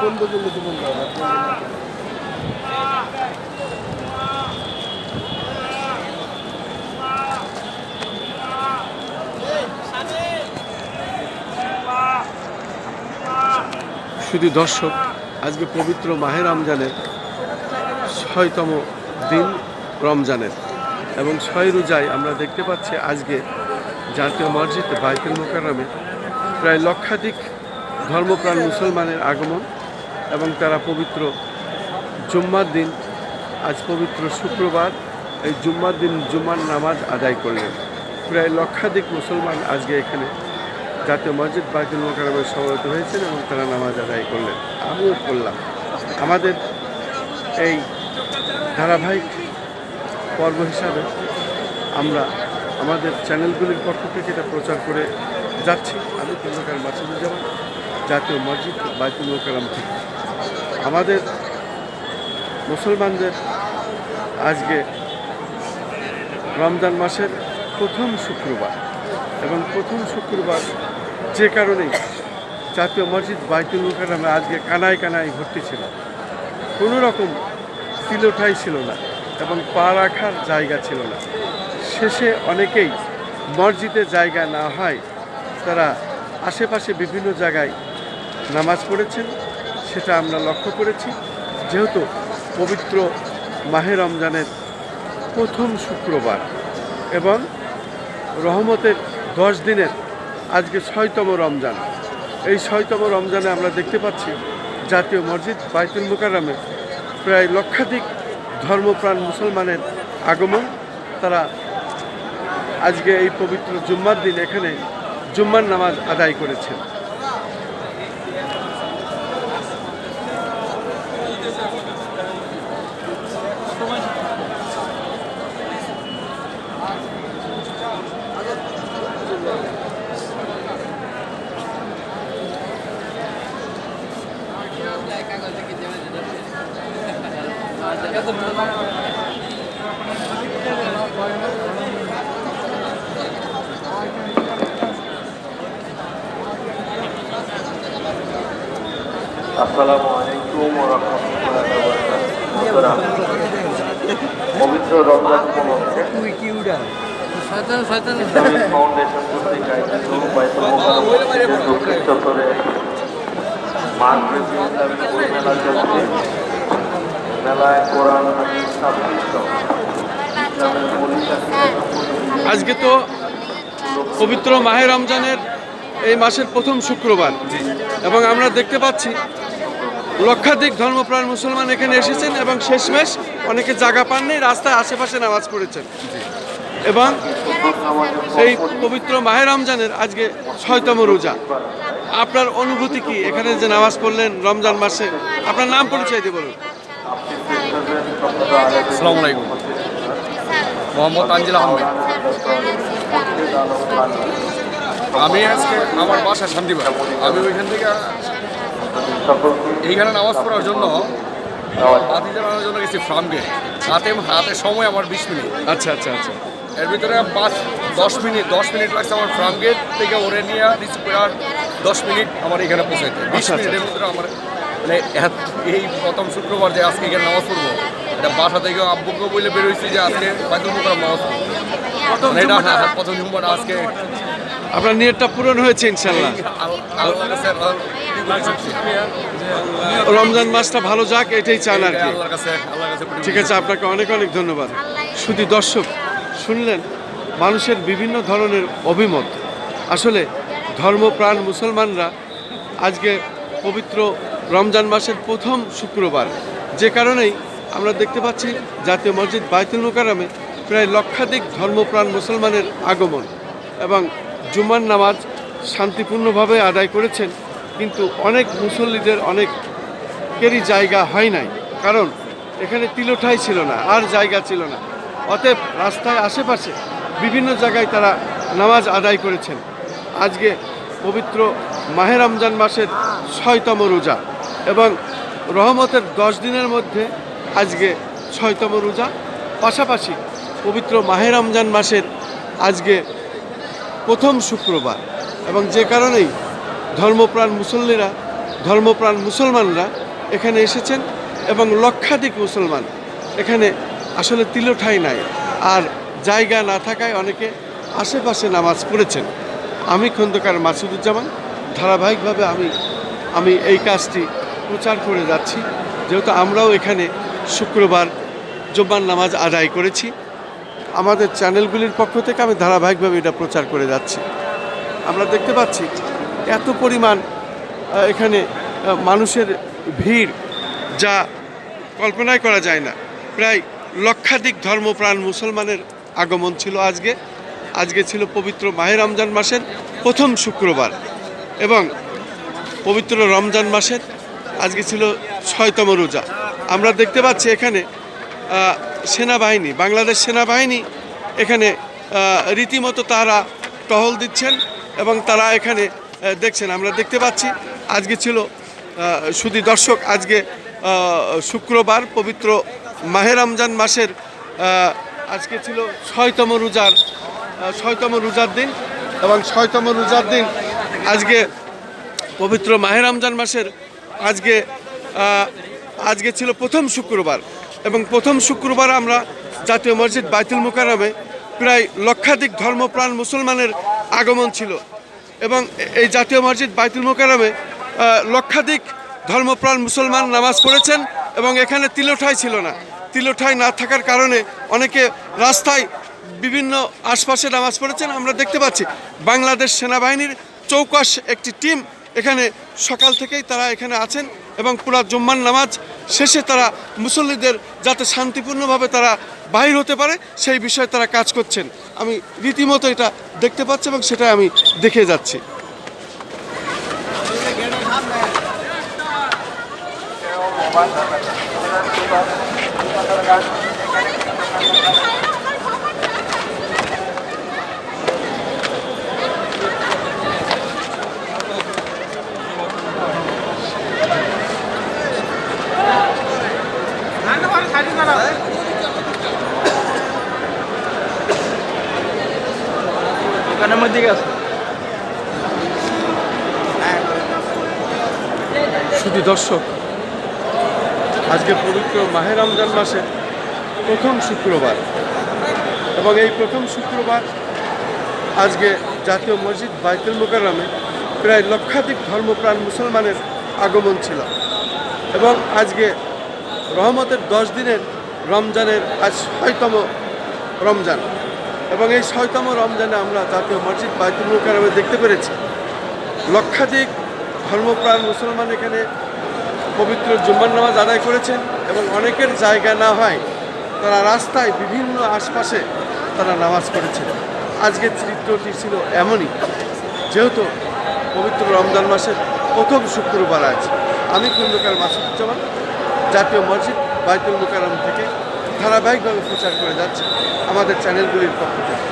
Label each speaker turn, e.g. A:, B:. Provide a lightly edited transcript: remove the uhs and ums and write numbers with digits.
A: শুধু দর্শক, আজকে পবিত্র মাহে রমজানের ৬তম দিন রমজানের এবং ৬ রোজায় আমরা দেখতে পাচ্ছি আজকে জাতীয় মসজিদ বাইতুল মোকাররমে প্রায় লক্ষাধিক ধর্মপ্রাণ মুসলমানের আগমন এবং তারা পবিত্র জুম্মার দিন, আজ পবিত্র শুক্রবার, এই জুম্মার দিন জুম্মার নামাজ আদায় করলেন। প্রায় লক্ষাধিক মুসলমান আজকে এখানে জাতীয় মসজিদ বাইতুল মোকাররমে সমবেত হয়েছেন এবং তারা নামাজ আদায় করলেন। আমিও করলাম। আমাদের এই ধারাবাহিক পর্ব হিসাবে আমরা আমাদের চ্যানেলগুলির পক্ষ থেকে এটা প্রচার করে যাচ্ছি। আমি খন্দকার মাসুদুজ্জামান, জাতীয় মসজিদ বাইতুল মোকাররম থেকে। আমাদের মুসলমানদের আজকে রমজান মাসের প্রথম শুক্রবার এবং প্রথম শুক্রবার যে কারণেই জাতীয় মসজিদ বাইতুল মোকাররমে আজকে কানায় কানায় ভর্তি ছিল। কোনো রকম তিলোঠাই ছিল না এবং পা রাখার জায়গা ছিল না। শেষে অনেকেই মসজিদে জায়গা না হয় তারা আশেপাশে বিভিন্ন জায়গায় নামাজ পড়েছেন, সেটা আমরা লক্ষ্য করেছি। যেহেতু পবিত্র মাহে রমজানের প্রথম শুক্রবার এবং রহমতের 10 দিনের আজকে ৬তম রমজান, এই ৬তম রমজানে আমরা দেখতে পাচ্ছি জাতীয় মসজিদ বাইতুল মোকাররমে প্রায় লক্ষাধিক ধর্মপ্রাণ মুসলমানের আগমন। তারা আজকে এই পবিত্র জুম্মার দিন এখানে জুম্মার নামাজ আদায় করেছেন।
B: আসসালামু আলাইকুম ওয়া রাহমাতুল্লাহি ওয়া বারাকাতুহু। পবিত্র রমজান উপলক্ষে ফাউন্ডেশন কর্তৃক আয়োজিত বাইতুল মোকাররম দক্ষিণ চত্বরে মাগরিব ইসলামিক বই মেলা চলছে। মেলায় কোরআন, হাদিস, সাহিত্য, ইসলামের মূল।
A: আজকে তো পবিত্র মাহে রমজানের এই মাসের প্রথম শুক্রবার এবং আমরা দেখতে পাচ্ছি লক্ষাধিক ধর্মপ্রাণ মুসলমান এখানে এসেছেন এবং শেষমেশ অনেকে জায়গা পাননি, রাস্তায় আশেপাশে নামাজ পড়েছেন। এবং এই পবিত্র মাহে রমজানের আজকে ৬তম রোজা। আপনার অনুভূতি কি এখানে যে নামাজ পড়লেন রমজান মাসে? আপনার নাম পরিচয় দিয়ে বলুন।
C: আসসালামু আলাইকুম, মোহাম্মদ তানজিল আহমেদ। আমি আজকে আমার বাসা শান্তিবাগ। আমি ওইখান থেকে এইখানে নামাজ পড়ার জন্য বাতি জ্বালানোর জন্য গেছি ফার্ম গেট। হাতে সময় আমার 20 মিনিট।
A: আচ্ছা আচ্ছা আচ্ছা।
C: এর ভিতরে 10 মিনিট লাগছে আমার ফার্ম গেট থেকে ওরে নিয়ে রিসিভ করে, আর 10 মিনিট আমার এখানে পৌঁছাইতে। 20 মিনিটের ভিতরে আমার মানে এই প্রথম শুক্রবার যে আজকে এখানে নামাজ পড়বো, এটা বাসা থেকে আব্বুকে বলে বেরোইছি যে আজকে বাইতুল মোকাররম নামাজ পড়বো। প্রথম জুম্মাটা আজকে
A: আপনার নিয়তটা পূরণ হয়েছে ইনশাআল্লাহ। রমজান মাসটা ভালো যাক, এটাই চান আর কি। ঠিক আছে, আপনাকে অনেক অনেক ধন্যবাদ। শুধু দর্শক শুনলেন মানুষের বিভিন্ন ধরনের অভিমত। আসলে ধর্মপ্রাণ মুসলমানরা আজকে পবিত্র রমজান মাসের প্রথম শুক্রবার, যে কারণেই আমরা দেখতে পাচ্ছি জাতীয় মসজিদ বাইতুল মোকাররমে প্রায় লক্ষাধিক ধর্মপ্রাণ মুসলমানের আগমন এবং জুমার নামাজ শান্তিপূর্ণভাবে আদায় করেছেন। কিন্তু অনেক মুসল্লিদের অনেকেরই জায়গা হয় নাই, কারণ এখানে তিলোঠাই ছিল না, আর জায়গা ছিল না। অতএব রাস্তায় আশেপাশে বিভিন্ন জায়গায় তারা নামাজ আদায় করেছেন। আজকে পবিত্র মাহে রমজান মাসের ৬তম রোজা এবং রহমতের 10 দিনের মধ্যে আজকে ৬তম রোজা। পাশাপাশি পবিত্র মাহে রমজান মাসের আজকে প্রথম শুক্রবার এবং যে কারণেই ধর্মপ্রাণ মুসল্লিরা ধর্মপ্রাণ মুসলমানরা এখানে এসেছেন এবং লক্ষাধিক মুসলমান এখানে আসলে তিলঠাই নাই, আর জায়গা না থাকায় অনেকে আশেপাশে নামাজ পড়েছেন। আমি খন্দকার মাসুদুজ্জামান ধারাবাহিকভাবে আমি এই কাজটি প্রচার করে যাচ্ছি, যেহেতু আমরাও এখানে শুক্রবার জুম্মার নামাজ আদায় করেছি। আমাদের চ্যানেলগুলির পক্ষ থেকে আমি ধারাবাহিকভাবে এটা প্রচার করে যাচ্ছি। আমরা দেখতে পাচ্ছি এত পরিমাণ এখানে মানুষের ভিড় যা কল্পনাই করা যায় না। প্রায় লক্ষাধিক ধর্মপ্রাণ মুসলমানের আগমন ছিল আজকে ছিল পবিত্র মাহে রমজান মাসের প্রথম শুক্রবার, এবং পবিত্র রমজান মাসের আজকে ছিল ৬তম রোজা। আমরা দেখতে পাচ্ছি এখানে সেনাবাহিনী, বাংলাদেশ সেনাবাহিনী এখানে রীতিমতো তারা টহল দিচ্ছেন এবং তারা এখানে দেখছেন। আমরা দেখতে পাচ্ছি আজকে ছিল শুধু দর্শক, আজকে শুক্রবার পবিত্র মাহে রমজান মাসের আজকে ছিল ৬তম রোজার দিন, এবং ৬তম রোজার দিন আজকে পবিত্র মাহে রমজান মাসের আজকে ছিল প্রথম শুক্রবার, এবং প্রথম শুক্রবার আমরা জাতীয় মসজিদ বাইতুল মুকাররমে প্রায় লক্ষাধিক ধর্মপ্রাণ মুসলমানের আগমন ছিল, এবং এই জাতীয় মসজিদ বাইতুল মুকাররমে লক্ষাধিক ধর্মপ্রাণ মুসলমান নামাজ পড়েছেন, এবং এখানে তিলঠাই ছিল না। তিলঠাই না থাকার কারণে অনেকে রাস্তায় বিভিন্ন আশপাশে নামাজ পড়েছেন। আমরা দেখতে পাচ্ছি বাংলাদেশ সেনাবাহিনীর চৌকস একটি টিম এখানে সকাল থেকেই তারা এখানে আছেন, এবং পুরা জুম্মার নামাজ শেষে তারা মুসল্লিদের যাতে শান্তিপূর্ণভাবে তারা বাহির হতে পারে সেই বিষয়ে তারা কাজ করছেন। আমি রীতিমতো এটা দেখতে পাচ্ছি এবং সেটা আমি দেখে যাচ্ছি।
D: দোকানের মধ্যে গেছে
A: শুধু দর্শক, আজকে পবিত্র মাহে রমজান মাসের প্রথম শুক্রবার, এবং এই প্রথম শুক্রবার আজকে জাতীয় মসজিদ বাইতুল মুকাররমে প্রায় লক্ষাধিক ধর্মপ্রাণ মুসলমানের আগমন ছিল, এবং আজকে রহমতের 10 দিনের রমজানের আজ ৬তম রমজান, এবং এই ৬তম রমজানে আমরা জাতীয় মসজিদ বাইতুল মুকাররমে দেখতে পেরেছি লক্ষাধিক ধর্মপ্রাণ মুসলমান এখানে পবিত্র জুম্মার নামাজ আদায় করেছেন, এবং অনেকের জায়গা না হয় তারা রাস্তায় বিভিন্ন আশপাশে তারা নামাজ পড়েছেন। আজকের চিত্রটি ছিল এমনই, যেহেতু পবিত্র রমজান মাসের প্রথম শুক্রবার আজ। আমি খন্দকার মাসুদুজ্জামান জাতীয় মসজিদ বাইতুল মুকাররম থেকে ধারাবাহিকভাবে প্রচার করে যাচ্ছি আমাদের চ্যানেলগুলির পক্ষ থেকে।